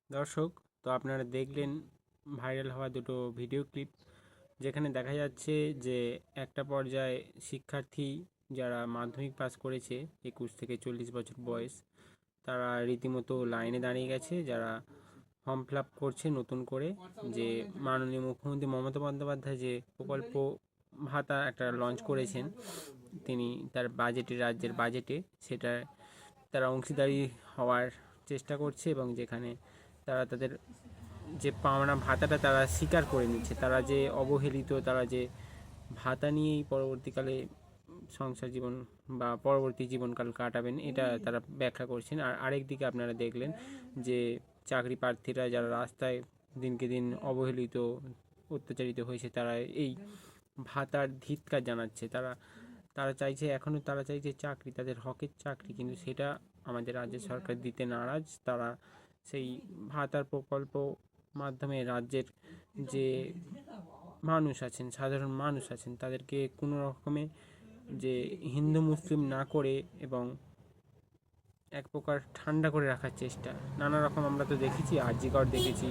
দর্শক, তো আপনারা দেখলেন ভাইরাল হওয়া দুটো ভিডিও ক্লিপ, যেখানে দেখা যাচ্ছে যে একটা পর্যায়ে শিক্ষার্থী যারা মাধ্যমিক পাস করেছে 21 থেকে 40 বছর বয়স, তারা রীতিমতো লাইনে দাঁড়িয়ে গেছে, যারা ফর্ম ফিল আপ করছে নতুন করে। যে মাননীয় মুখ্যমন্ত্রী মমতা বন্দ্যোপাধ্যায় যে প্রকল্প ভাতা একটা লঞ্চ করেছেন, তিনি তার বাজেটে, রাজ্যের বাজেটে, সেটা তারা অংশীদারি হওয়ার চেষ্টা করছে, এবং যেখানে তারা তাদের যে পাওনা ভাতাটা তারা স্বীকার করে নিচ্ছে। তারা যে অবহেলিত, তারা যে ভাতা নিয়েই পরবর্তীকালে সংসার জীবন বা পরবর্তী জীবনকাল কাটাবেন, এটা তারা ব্যাখ্যা করছেন। আর আরেক দিকে আপনারা দেখলেন যে চাকরি প্রার্থীরা যারা রাস্তায় দিনকে দিন অবহেলিত, অত্যাচারিত হয়েছে, তারা এই ভাতার ধিক্কার জানাচ্ছে। তারা তারা চাইছে, এখনও তারা চাইছে চাকরি, তাদের হকের চাকরি, কিন্তু সেটা আমাদের রাজ্য সরকার দিতে নারাজ। তারা সেই ভাতার প্রকল্প মাধ্যমে রাজ্যের যে মানুষ আছেন, সাধারণ মানুষ আছেন, তাদেরকে কোনো রকমে যে হিন্দু মুসলিম না করে এবং এক প্রকার ঠান্ডা করে রাখার চেষ্টা, নানা রকম আমরা তো দেখেছি, আরজিকর দেখেছি,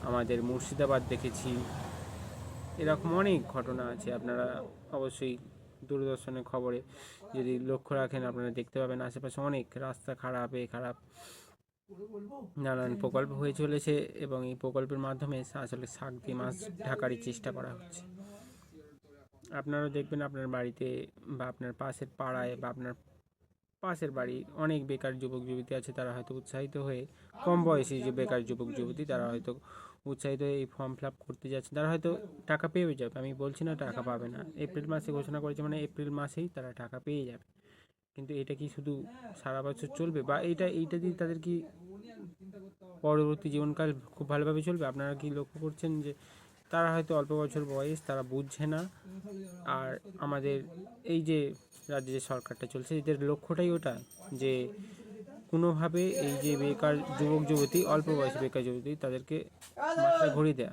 আমাদের মুর্শিদাবাদ দেখেছি, এরকম অনেক ঘটনা আছে। আপনারা অবশ্যই দূরদর্শনের খবরে যদি লক্ষ্য রাখেন, আপনারা দেখতে পাবেন আশেপাশে অনেক রাস্তা খারাপ, খারাপ নানান প্রকল্প হয়ে চলেছে, এবং এই প্রকল্পের মাধ্যমে আসলে শাক দিয়ে মাছ ঢাকারই চেষ্টা করা হচ্ছে। আপনারাও দেখবেন আপনার বাড়িতে বা আপনার পাশের পাড়ায় বা আপনার পাশের বাড়ি অনেক বেকার যুবক যুবতী আছে, তারা হয়তো উৎসাহিত হয়ে, কম বয়সী যে বেকার যুবক যুবতী, তারা হয়তো উৎসাহিত হয়ে এই ফর্ম ফিল আপ করতে যাচ্ছে। তারা হয়তো টাকা পেয়ে যাবে, আমি বলছি না টাকা পাবে না, এপ্রিল মাসে ঘোষণা করেছে, মানে এপ্রিল মাসেই তারা টাকা পেয়ে যাবে। কিন্তু এটা কি শুধু সারা বছর চলবে, বা এইটা দিয়ে তাদের কি পরবর্তী জীবনকাল খুব ভালোভাবে চলবে? আপনারা কি লক্ষ্য করছেন যে তারা হয়তো অল্প বছর বয়স, তারা বুঝছে না। আর আমাদের এই যে রাজ্যে যে সরকারটা চলছে, এদের লক্ষ্যটাই ওটা, যে কোনোভাবে এই যে বেকার যুবক যুবতী, অল্প বয়সী বেকার যুবতী, তাদেরকে মাথায় ঘুরিয়ে দেয়া।